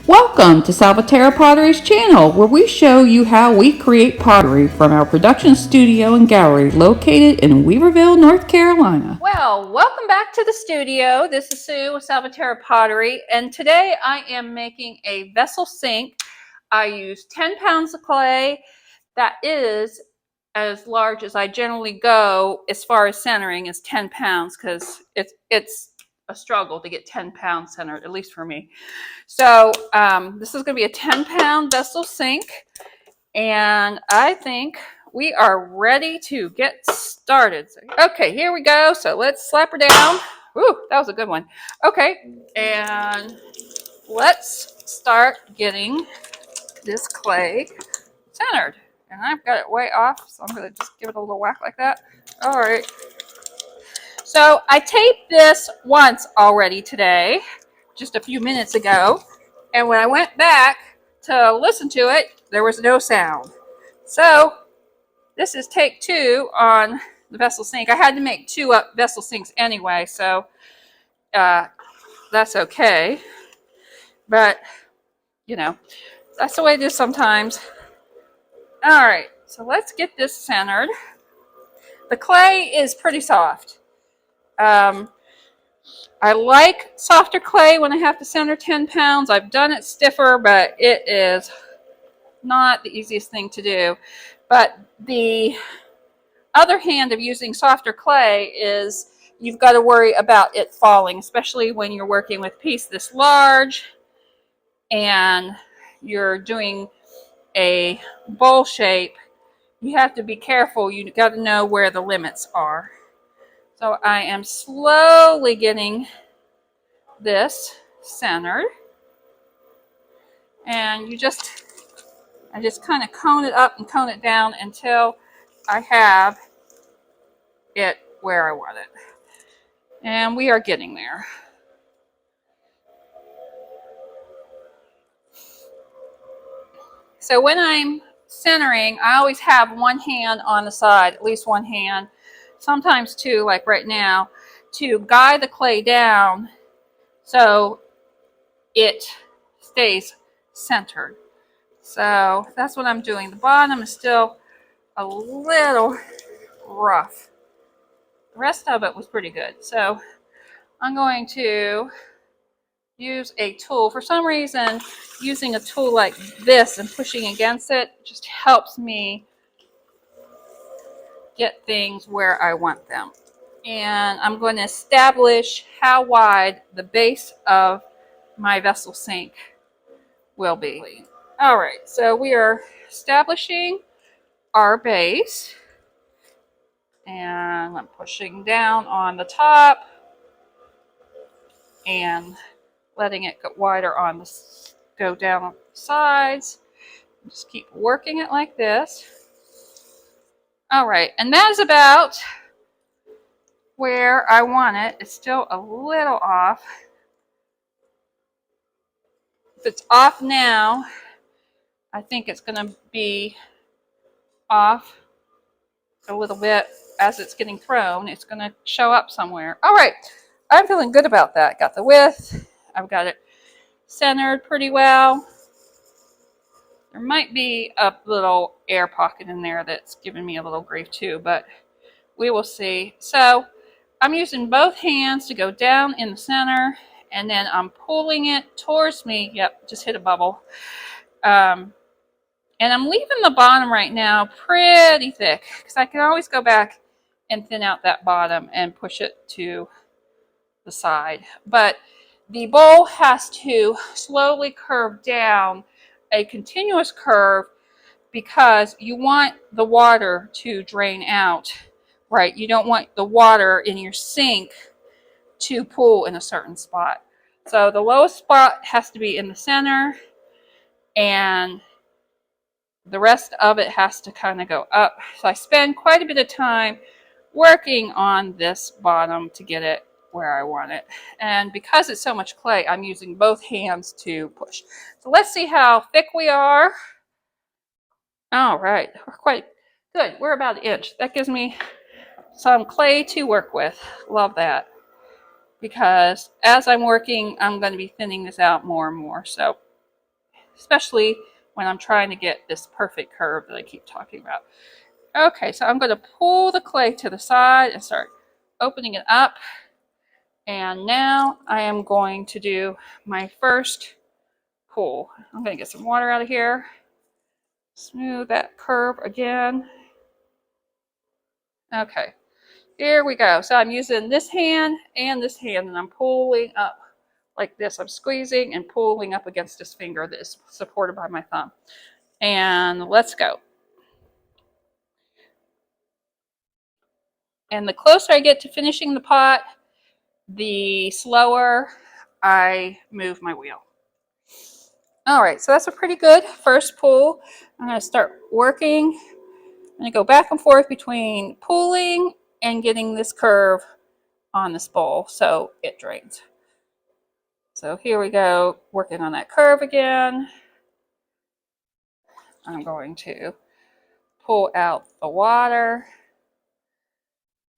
Welcome to Salvaterra Pottery's channel, where we show you how we create pottery from our production studio and gallery located in Weaverville, North Carolina. Well, welcome back to the studio. This is Sue with Salvaterra Pottery, and today I am making a vessel sink. I use 10 pounds of clay. That is as large as I generally go as far as centering is 10 pounds because it's a struggle to get 10 pounds centered, at least for me. So this is going to be a 10-pound vessel sink, and I think we are ready to get started. Okay, here we go. So let's slap her down. Woo, that was a good one. Okay, and let's start getting this clay centered. And I've got it way off, so I'm going to just give it a little whack like that. All right. So I taped this once already today, just a few minutes ago. And when I went back to listen to it, there was no sound. So this is take 2 on the vessel sink. I had to make 2 vessel sinks anyway, so that's okay. But, you know, that's the way it is sometimes. All right, so let's get this centered. The clay is pretty soft. I like softer clay when I have to center 10 pounds. I've done it stiffer, but it is not the easiest thing to do. But the other hand of using softer clay is you've got to worry about it falling, especially when you're working with a piece this large and you're doing a bowl shape. You have to be careful. You got to know where the limits are. So I am slowly getting this centered, and I just kind of cone it up and cone it down until I have it where I want it. And we are getting there. So when I'm centering, I always have one hand on the side, at least one hand, sometimes 2, like right now, to guide the clay down so it stays centered. So that's what I'm doing. The bottom is still a little rough. The rest of it was pretty good. So I'm going to use a tool. For some reason, using a tool like this and pushing against it just helps me get things where I want them. And I'm going to establish how wide the base of my vessel sink will be. All right, so we are establishing our base, and I'm pushing down on the top and letting it get wider on the go down on the sides. Just keep working it like this. All right, and that is about where I want it. It's still a little off. If it's off now, I think it's going to be off a little bit as it's getting thrown. It's going to show up somewhere. All right, I'm feeling good about that. Got the width. I've got it centered pretty well. There might be a little air pocket in there that's giving me a little grief too, but we will see. So I'm using both hands to go down in the center, and then I'm pulling it towards me. Yep, just hit a bubble. And I'm leaving the bottom right now pretty thick because I can always go back and thin out that bottom and push it to the side. But the bowl has to slowly curve down a continuous curve because you want the water to drain out, right? You don't want the water in your sink to pool in a certain spot. So the lowest spot has to be in the center, and the rest of it has to kind of go up. So I spend quite a bit of time working on this bottom to get it where I want it. And because it's so much clay, I'm using both hands to push. So let's see how thick we are. All right, we're quite good. We're about 1 inch. That gives me some clay to work with. Love that. Because as I'm working, I'm going to be thinning this out more and more. So especially when I'm trying to get this perfect curve that I keep talking about. Okay, so I'm going to pull the clay to the side and start opening it up. And now I am going to do my first pull. I'm going to get some water out of here. Smooth that curve again. Okay, here we go. So I'm using this hand and I'm pulling up like this. I'm squeezing and pulling up against this finger that is supported by my thumb. And let's go. And the closer I get to finishing the pot, the slower I move my wheel. All right, so that's a pretty good first pull. I'm going to start working. I'm going to go back and forth between pulling and getting this curve on this bowl so it drains. So here we go, working on that curve again. I'm going to pull out the water,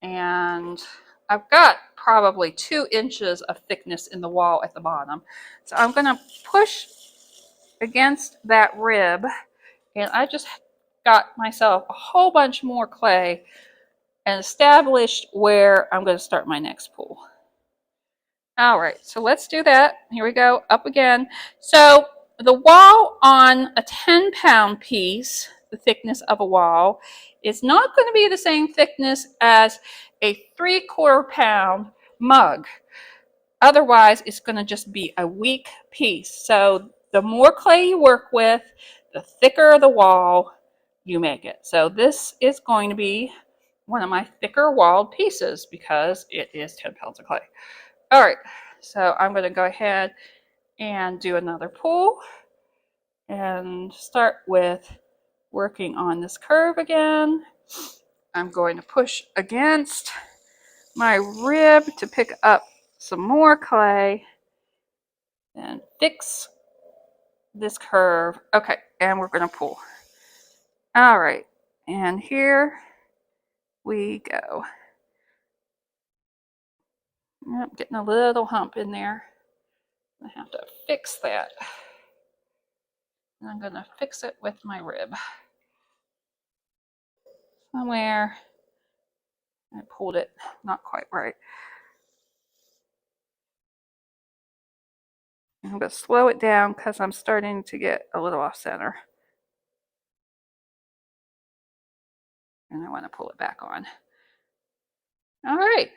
and I've got probably 2 inches of thickness in the wall at the bottom. So I'm going to push against that rib, and I just got myself a whole bunch more clay and established where I'm going to start my next pull. All right, so let's do that. Here we go, up again. So the wall on a 10-pound piece, the thickness of a wall, is not going to be the same thickness as a 3/4 pound mug. Otherwise, it's going to just be a weak piece. So the more clay you work with, the thicker the wall you make it. So this is going to be one of my thicker walled pieces because it is 10 pounds of clay. All right, so I'm going to go ahead and do another pull and start with working on this curve again. I'm going to push against my rib to pick up some more clay and fix this curve. Okay, and we're going to pull. All right, and here we go. Yep, getting a little hump in there. I have to fix that. And I'm going to fix it with my rib. Somewhere I pulled it not quite right. I'm going to slow it down because I'm starting to get a little off center. And I want to pull it back on. All right,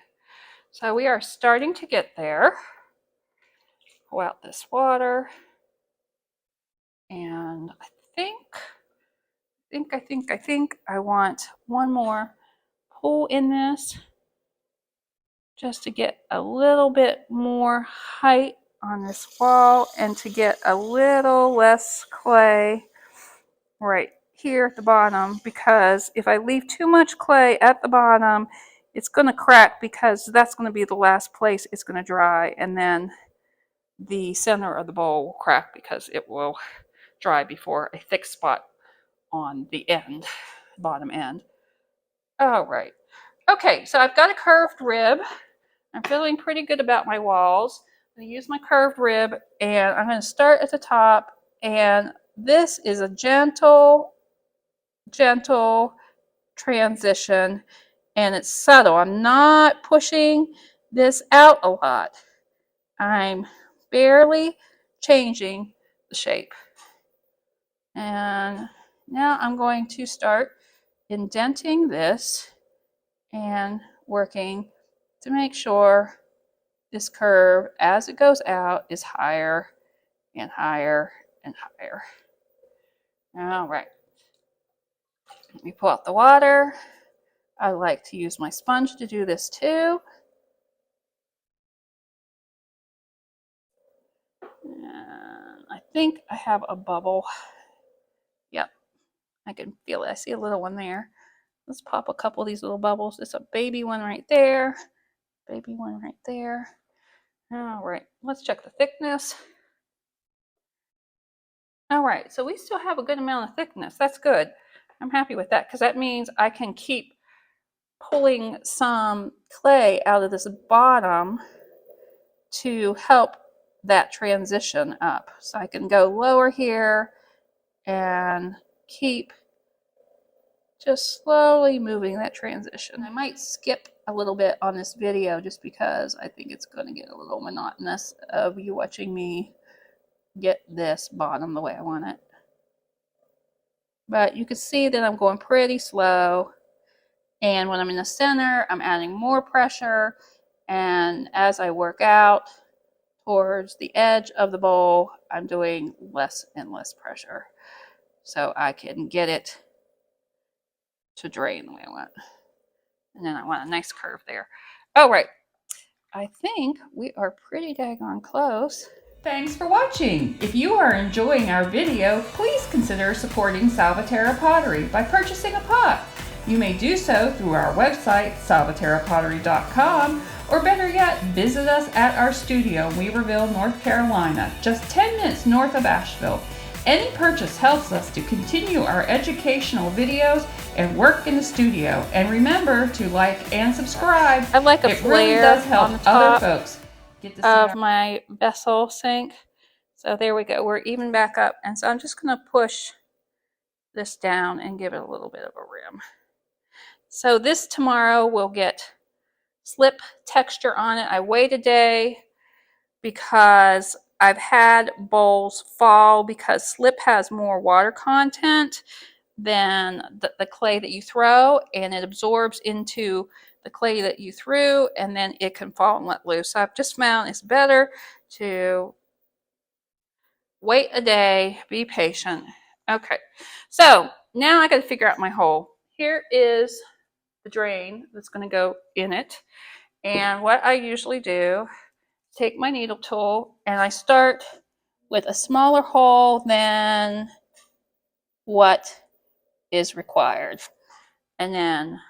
so we are starting to get there. Pull out this water. And I think I want one more pull in this just to get a little bit more height on this wall and to get a little less clay right here at the bottom, because if I leave too much clay at the bottom, it's going to crack because that's going to be the last place it's going to dry, and then the center of the bowl will crack because it will dry before a thick spot on the end, bottom end. All right. Okay, so I've got a curved rib. I'm feeling pretty good about my walls. I'm going to use my curved rib, and I'm going to start at the top, and this is a gentle transition, and it's subtle. I'm not pushing this out a lot. I'm barely changing the shape. And now I'm going to start indenting this and working to make sure this curve, as it goes out, is higher and higher and higher. All right. Let me pull out the water. I like to use my sponge to do this too. And I think I have a bubble. Yep, I can feel it. I see a little one there. Let's pop a couple of these little bubbles. There's a baby one right there. Baby one right there. All right, let's check the thickness. All right, so we still have a good amount of thickness. That's good. I'm happy with that because that means I can keep pulling some clay out of this bottom to help that transition up. So I can go lower here and keep just slowly moving that transition. I might skip a little bit on this video just because I think it's going to get a little monotonous of you watching me get this bottom the way I want it. But you can see that I'm going pretty slow, and when I'm in the center I'm adding more pressure, and as I work out towards the edge of the bowl I'm doing less and less pressure so I can get it to drain the way I want. And then I want a nice curve there. Oh, right. I think we are pretty daggone close. Thanks for watching. If you are enjoying our video, please consider supporting Salvaterra Pottery by purchasing a pot. You may do so through our website, salvaterrapottery.com, or better yet, visit us at our studio in Weaverville, North Carolina, just 10 minutes north of Asheville. Any purchase helps us to continue our educational videos and work in the studio. And remember to like and subscribe. I like a it flare really does help on the top other folks get to see of my vessel sink. So there we go. We're even back up. And so I'm just going to push this down and give it a little bit of a rim. So this tomorrow will get slip texture on it. I wait a day because I've had bowls fall because slip has more water content than the clay that you throw, and it absorbs into the clay that you threw, and then it can fall and let loose. So I've just found it's better to wait a day, be patient. Okay, so now I got to figure out my hole. Here is the drain that's going to go in it, and what I usually do, take my needle tool and I start with a smaller hole than what is required, and then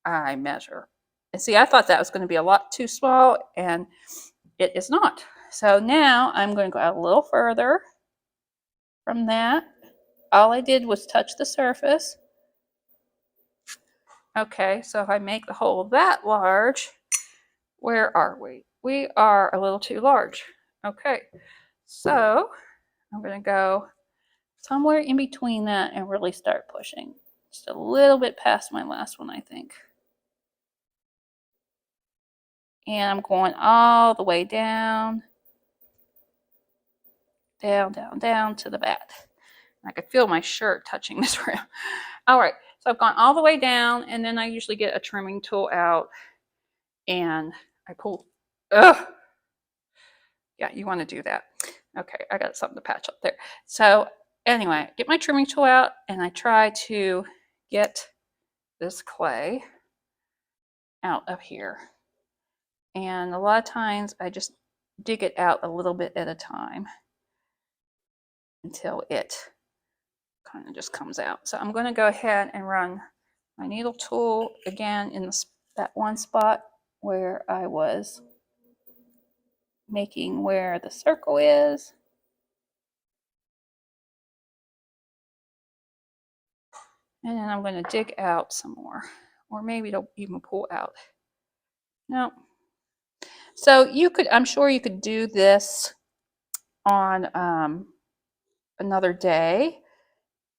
I measure. And see, I thought that was going to be a lot too small, and it is not. So now I'm going to go out a little further from that. All I did was touch the surface. Okay, so if I make the hole that large, where are we? We are a little too large. Okay, so I'm going to go somewhere in between that and really start pushing. Just a little bit past my last one, I think. And I'm going all the way down, down, down, down to the bat. I could feel my shirt touching this rim. All right, so I've gone all the way down, and then I usually get a trimming tool out and I pull. Ugh. Yeah, you want to do that. Okay, I got something to patch up there. So anyway, get my trimming tool out and I try to get this clay out of here. And a lot of times I just dig it out a little bit at a time until it kind of just comes out. So I'm going to go ahead and run my needle tool again in that one spot where I was making where the circle is. And then I'm going to dig out some more, or maybe it'll even pull out. No. So you could, I'm sure you could do this on another day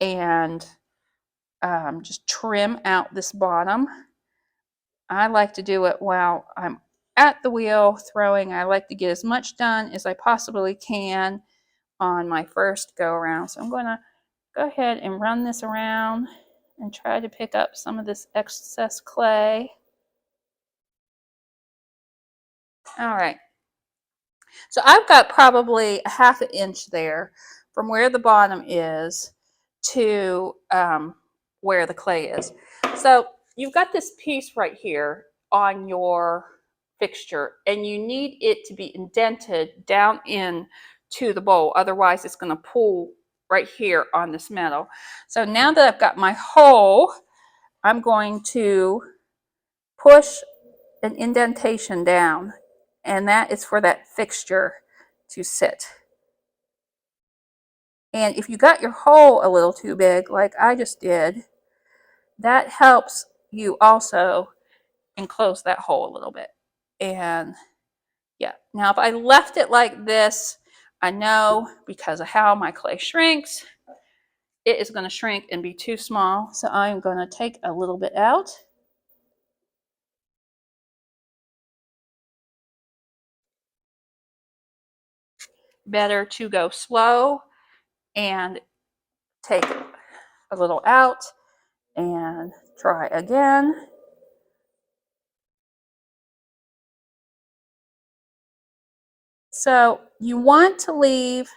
and just trim out this bottom. I like to do it while I'm at the wheel throwing. I like to get as much done as I possibly can on my first go around. So I'm going to go ahead and run this around and try to pick up some of this excess clay. All right. So I've got probably a ½ inch there from where the bottom is to where the clay is. So you've got this piece right here on your fixture, and you need it to be indented down in to the bowl. Otherwise, it's going to pull right here on this metal. So now that I've got my hole, I'm going to push an indentation down, and that is for that fixture to sit. And if you got your hole a little too big, like I just did, that helps you also enclose that hole a little bit and Yeah, now if I left it like this, I know because of how my clay shrinks, it is going to shrink and be too small. So I'm going to take a little bit out. Better to go slow and take a little out and try again. So you want to leave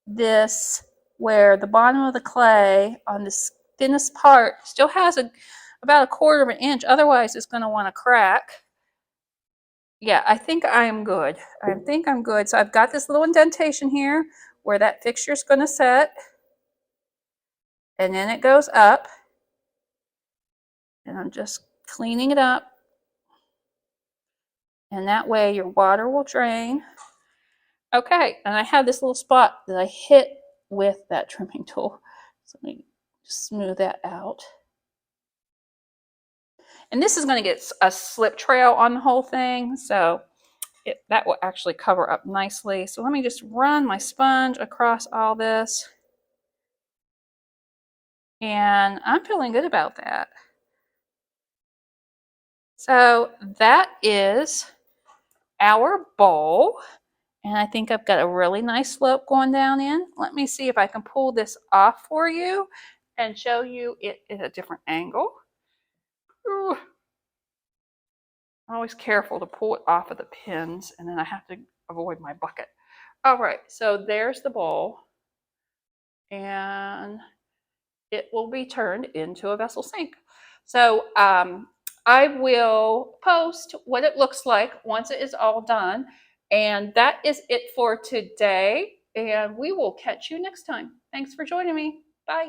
this where the bottom of the clay on this thinnest part still has about 1/4 of an inch. Otherwise, it's going to want to crack. Yeah, I think I'm good. I think I'm good. So I've got this little indentation here where that fixture is going to set. And then it goes up. And I'm just cleaning it up. And that way your water will drain. Okay, and I have this little spot that I hit with that trimming tool. So let me just smooth that out. And this is going to get a slip trail on the whole thing, so that will actually cover up nicely. So let me just run my sponge across all this. And I'm feeling good about that. So that is our bowl. And I think I've got a really nice slope going down in. Let me see if I can pull this off for you and show you it at a different angle. Ooh. I'm always careful to pull it off of the pins, and then I have to avoid my bucket. All right, so there's the bowl, and it will be turned into a vessel sink. So I will post what it looks like once it is all done, and that is it for today, and we will catch you next time. Thanks for joining me. Bye.